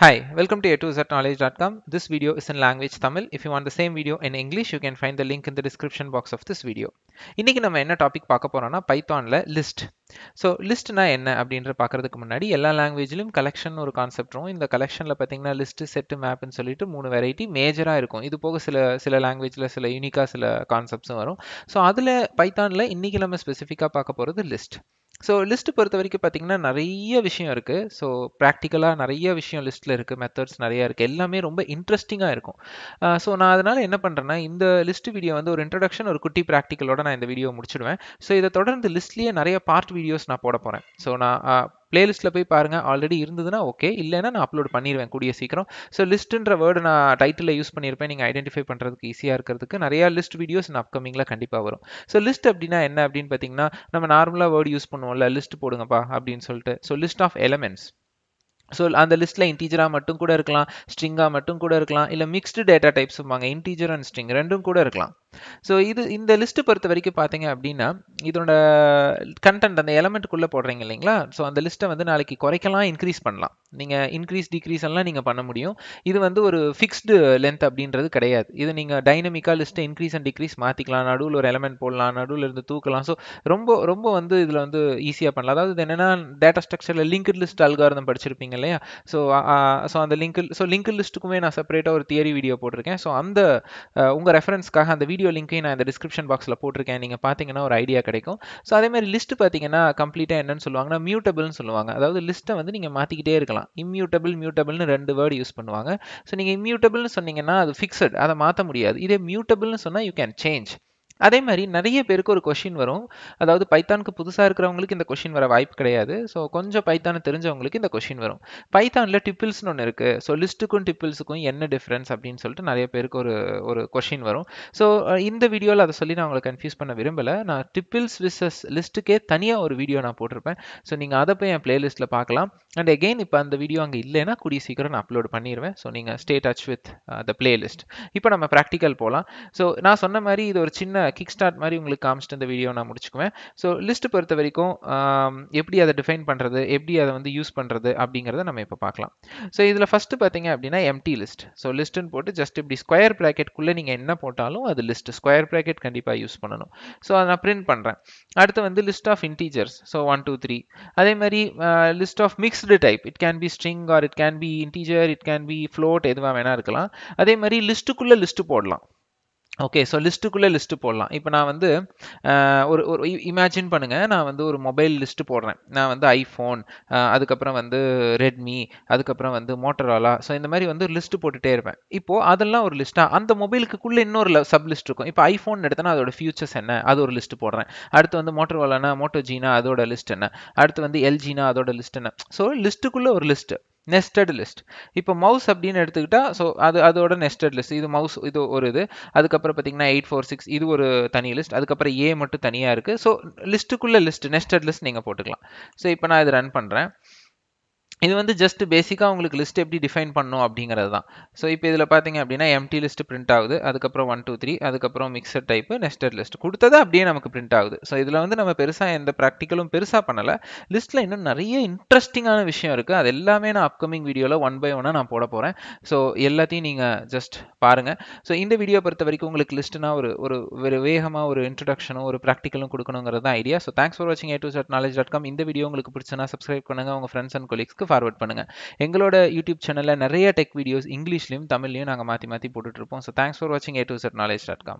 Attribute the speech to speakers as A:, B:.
A: Hi, welcome to a2zknowledge.com. This video is in language Tamil. If you want the same video in English, you can find the link in the description box of this video. இன்னைக்கு நம்ம என்ன topic பார்க்க போறோம்னா பைத்தான்ல list. So லிஸ்ட்னா என்ன அப்படின்ற பார்க்கறதுக்கு முன்னாடி எல்லா லாங்குவேஜ்லையும் கலெக்ஷன் ஒரு கான்செப்ட் இருக்கும். இந்த கலெக்ஷன்ல பார்த்தீங்கன்னா லிஸ்ட் செட் மேப்னு சொல்லிட்டு 3 வெரைட்டி மேஜரா இருக்கும். இது போக சில லாங்குவேஜ்ல சில யூனிக்கா சில கான்செப்ட்ஸும் வரும். ஸோ அதுல பைத்தான்ல இன்னைக்கு நம்ம ஸ்பெசிஃபிக்கா பார்க்க போறது லிஸ்ட். ஸோ லிஸ்ட் பொறுத்த வரைக்கும் பார்த்தீங்கன்னா நிறைய விஷயம் இருக்கு. ஸோ ப்ராக்டிக்கலாக நிறைய விஷயம் லிஸ்ட்டில் இருக்குது, மெத்தட்ஸ் நிறைய இருக்குது, எல்லாமே ரொம்ப இன்ட்ரெஸ்டிங்காக இருக்கும். ஸோ நான் அதனால் என்ன பண்ணுறேன்னா இந்த லிஸ்ட் வீடியோ வந்து ஒரு இன்ட்ரடக்ஷன் ஒரு குட்டி ப்ராக்டிக்கலோட நான் இந்த வீடியோ முடிச்சிடுவேன். ஸோ இதை தொடர்ந்து லிஸ்ட்லேயே நிறைய பார்ட் வீடியோஸ் நான் போட போகிறேன். ஸோ நான் பிளேலிஸ்ட்டில் போய் பாருங்கள், ஆல்ரெடி இருந்ததுன்னா ஓகே, இல்லைன்னா நான் அப்லோட் பண்ணிடுவேன் கூடிய சீக்கிரம். ஸோ லிஸ்ட்டுன்ற வேர்டு நான் டைட்டில் யூஸ் பண்ணியிருப்பேன், நீங்கள் ஐடென்டிஃபை பண்ணுறதுக்கு ஈஸியாக இருக்கிறதுக்கு நிறையா லிஸ்ட் வீடியோஸ் நான் அப்கமிங்கில் கண்டிப்பாக வரும். ஸோ லிஸ்ட் அப்படின்னா என்ன அப்படின்னு பார்த்தீங்கன்னா, நம்ம நார்மலாக வேர்டு யூஸ் பண்ணுவோம்ல, லிஸ்ட் போடுங்கப்பா அப்படின்னு சொல்லிட்டு. So list of elements. So அந்த லிஸ்ட்டில் இன்டீஜராக மட்டும் கூட இருக்கலாம், ஸ்ட்ரிங்காக மட்டும் கூட இருக்கலாம், இல்லை mixed data types integer and string ரெண்டும் கூட இருக்கலாம். ஸோ இந்த லிஸ்ட்டு பொறுத்த வரைக்கும் பார்த்தீங்க அப்படின்னா இதோட கண்டென்ட் அந்த எலமெண்ட்டுக்குள்ளே போடுறீங்க இல்லைங்களா? ஸோ அந்த லிஸ்ட்டை வந்து நாளைக்கு குறைக்கலாம், இன்க்ரீஸ் பண்ணலாம். நீங்கள் இன்க்ரீஸ் டிக்ரீஸ் எல்லாம் நீங்கள் பண்ண முடியும். இது வந்து ஒரு ஃபிக்ஸ்டு லென்த் அப்படின்றது கிடையாது. இது நீங்கள் டைனமிக்காக லிஸ்ட்டை இன்க்ரீஸ் அண்ட் டிக்ரீஸ் மாற்றிக்கலாம், நடுவில் ஒரு எலமெண்ட் போடலாம், நடுவில் இருந்து தூக்கலாம். ஸோ ரொம்ப ரொம்ப வந்து இதில் வந்து ஈஸியாக பண்ணலாம். அதாவது இது என்னென்னா டேட்டா ஸ்ட்ரக்சரில் லிங்க்டு லிஸ்ட் அல்காரிதம் படிச்சிருப்பீங்க இல்லையா? ஸோ அந்த லிங்க் லிஸ்ட்டுக்குமே நான் செப்பரேட்டாக ஒரு தியரி வீடியோ போட்டிருக்கேன். ஸோ அந்த உங்கள் ரெஃபரன்ஸ்க்காக அந்த வீடியோ லிங்க்கையும் நான் இந்த டிஸ்கிரிப்ஷன் பாக்ஸில் போட்டிருக்கேன். நீங்கள் பார்த்தீங்கன்னா ஒரு ஐடியா கிடைக்கும். ஸோ அதே மாதிரி லிஸ்ட் பார்த்தீங்கன்னா கம்ப்ளீட்டாக என்னன்னு சொல்லுவாங்கன்னா மியூட்டபிள்னு சொல்லுவாங்க. அதாவது லிஸ்ட்டை வந்து நீங்கள் மாற்றிக்கிட்டே இருக்கலாம். மியூட்டபிள்னு 2 வேர்டு யூஸ் பண்ணுவாங்க. ஸோ நீங்கள் இம்மியூட்டபிள்னு சொன்னீங்கன்னா அது ஃபிக்ஸட், அதை மாற்ற முடியாது. இதே மியூட்டபிள்னு சொன்னால் யூ கேன் சேஞ்ச். அதே மாதிரி நிறைய பேருக்கு ஒரு கொஷின் வரும். அதாவது பைத்தானுக்கு புதுசாக இருக்கிறவங்களுக்கு இந்த கொஷின் வர வாய்ப்பு கிடையாது. ஸோ கொஞ்சம் பைத்தானை தெரிஞ்சவங்களுக்கு இந்த கொஷின் வரும். பைத்தானில் டிப்பிள்ஸ்னு ஒன்று இருக்குது. ஸோ லிஸ்ட்டுக்கும் டிப்பிள்ஸுக்கும் என்ன டிஃப்ரென்ஸ் அப்படின்னு சொல்லிட்டு நிறைய பேருக்கு ஒரு கொஷின் வரும். ஸோ இந்த வீடியோவில் அதை சொல்லி நான் உங்களை கன்ஃபியூஸ் பண்ண விரும்பலை. நான் டிப்பிள்ஸ் விசஸ் லிஸ்ட்டுக்கே தனியாக ஒரு வீடியோ நான் போட்டிருப்பேன். ஸோ நீங்கள் அதை போய் என் பிளேலிஸ்ட்டில் பார்க்கலாம். அண்ட் அகெயின் இப்போ அந்த வீடியோ அங்கே இல்லைன்னா கூடிய சீக்கிரம் நான் அப்லோட் பண்ணிடுவேன். ஸோ நீங்கள் stay touch with the playlist. இப்போ நம்ம ப்ராக்டிக்கல் போகலாம். ஸோ நான் சொன்ன மாதிரி இது ஒரு சின்ன கிக் ஸ்டார்ட் மாதிரி உங்களுக்கு காமிச்சிட்டு இந்த வீடியோ நான் முடிச்சுக்குவேன். ஸோ லிஸ்ட் பொறுத்த வரைக்கும் எப்படி அதை டிஃபைன் பண்ணுறது, எப்படி அதை வந்து யூஸ் பண்ணுறது அப்படிங்கிறத நம்ம இப்போ பார்க்கலாம். ஸோ இதில் ஃபஸ்ட்டு பார்த்தீங்க அப்படின்னா எம்டி லிஸ்ட். ஸோ லிஸ்ட்டுன்னு போட்டு ஜஸ்ட் இப்படி ஸ்கொயர் ப்ராக்கெட்குள்ளே நீங்கள் என்ன போட்டாலும் அது லிஸ்ட். ஸ்கொயர் ப்ராக்கெட் கண்டிப்பாக யூஸ் பண்ணணும். ஸோ அதை நான் பிரிண்ட் பண்ணுறேன். அடுத்து வந்து லிஸ்ட் ஆஃப் இன்டீஜர்ஸ். ஸோ 1 2 3. அதே மாதிரி list of mixed type. It can be string or it can be integer, it can be float, எதுவாக வேணா இருக்கலாம். அதே மாதிரி லிஸ்ட்டுக்குள்ளே லிஸ்ட்டு போடலாம். ஓகே, ஸோ லிஸ்ட்டுக்குள்ளே லிஸ்ட்டு போடலாம். இப்போ நான் வந்து ஒரு இமேஜின் பண்ணுங்கள், நான் வந்து ஒரு மொபைல் லிஸ்ட்டு போடுறேன். நான் வந்து ஐஃபோன், அதுக்கப்புறம் வந்து ரெட்மி, அதுக்கப்புறம் வந்து மோட்டரோலா. ஸோ இந்த மாதிரி வந்து லிஸ்ட்டு போட்டுகிட்டே இருப்பேன். இப்போது அதெல்லாம் ஒரு லிஸ்ட்டாக அந்த மொபைலுக்குள்ளே இன்னொரு சப் லிஸ்ட் இருக்கும். இப்போ ஐஃபோன் எடுத்தனா அதோட ஃபியூச்சர்ஸ் என்ன, அது ஒரு லிஸ்ட்டு போடுறேன். அடுத்து வந்து மோட்டரோலானா மோட்டோஜினா அதோட லிஸ்ட் என்ன, அடுத்து வந்து எல்ஜினா அதோட லிஸ்ட் என்ன. ஸோ லிஸ்ட்டுக்குள்ளே ஒரு லிஸ்ட்டு, நெஸ்டட் லிஸ்ட். இப்போ மவுஸ் அப்படின்னு எடுத்துக்கிட்டா ஸோ அதோட நெஸ்டட் லிஸ்ட். இது மவுஸ், இது ஒரு இது. அதுக்கப்புறம் பார்த்தீங்கன்னா 846 இது ஒரு தனி லிஸ்ட். அதுக்கப்புறம் ஏ மட்டும் தனியாக இருக்குது. ஸோ லிஸ்ட்டுக்குள்ளே லிஸ்ட், நெஸ்டட் லிஸ்ட் நீங்கள் போட்டுக்கலாம். ஸோ இப்போ நான் இது ரன் பண்ணுறேன். இது வந்து ஜஸ்ட் பேசிக்காக உங்களுக்கு லிஸ்ட் எப்படி டிஃபைன் பண்ணணும் அப்படிங்கிறது தான். ஸோ இப்போ இதில் பார்த்தீங்க அப்படின்னா எம்டி லிஸ்ட் பிரிண்ட் ஆகுது. அதுக்கப்புறம் 1 2 3, அதுக்கப்புறம் மிக்சட் டைப்பு, நெஸ்டட் லிஸ்ட் கொடுத்தது அப்படியே நமக்கு பிரிண்ட் ஆகுது. ஸோ இதில் வந்து நம்ம பெருசாக எந்த ப்ராக்டிக்கலும் பெருசாக பண்ணலை. லிஸ்ட்டில் இன்னும் நிறைய இன்ட்ரெஸ்டிங்கான விஷயம் இருக்குது. அது எல்லாமே நான் அப்கமிங் வீடியோவில் 1 by 1 நான் போட போகிறேன். ஸோ எல்லாத்தையும் நீங்கள் ஜஸ்ட் பாருங்கள். ஸோ இந்த வீடியோ பொறுத்த வரைக்கும் உங்களுக்கு லிஸ்ட்னா ஒரு வேகமாக ஒரு இன்ட்ரடக்ஷனும் ஒரு ப்ராக்டிக்கலும் கொடுக்கணுங்கிறது தான் ஐடியா. ஸோ தேங்க்ஸ் ஃபார் வாட்சிங் a2zknowledge.com. இந்த வீடியோ உங்களுக்கு பிடிச்சனா சப்ஸ்கிரைப் பண்ணுங்கள், உங்கள் ஃப்ரெண்ட்ஸ் அண்ட் கொலீக்ஸ்க்கு ஃபார்வர்ட் பண்ணுங்க. எங்களோட யூடியூப் சேனல்ல நிறைய டெக் வீடியோஸ் இங்கிலீஷ்லயும் தமிழ்லயும் நாங்க மாத்தி போட்டுட்டு இருப்போம். ஸோ தேங்க்ஸ் ஃபார் வாட்சிங் a2zknowledge.com.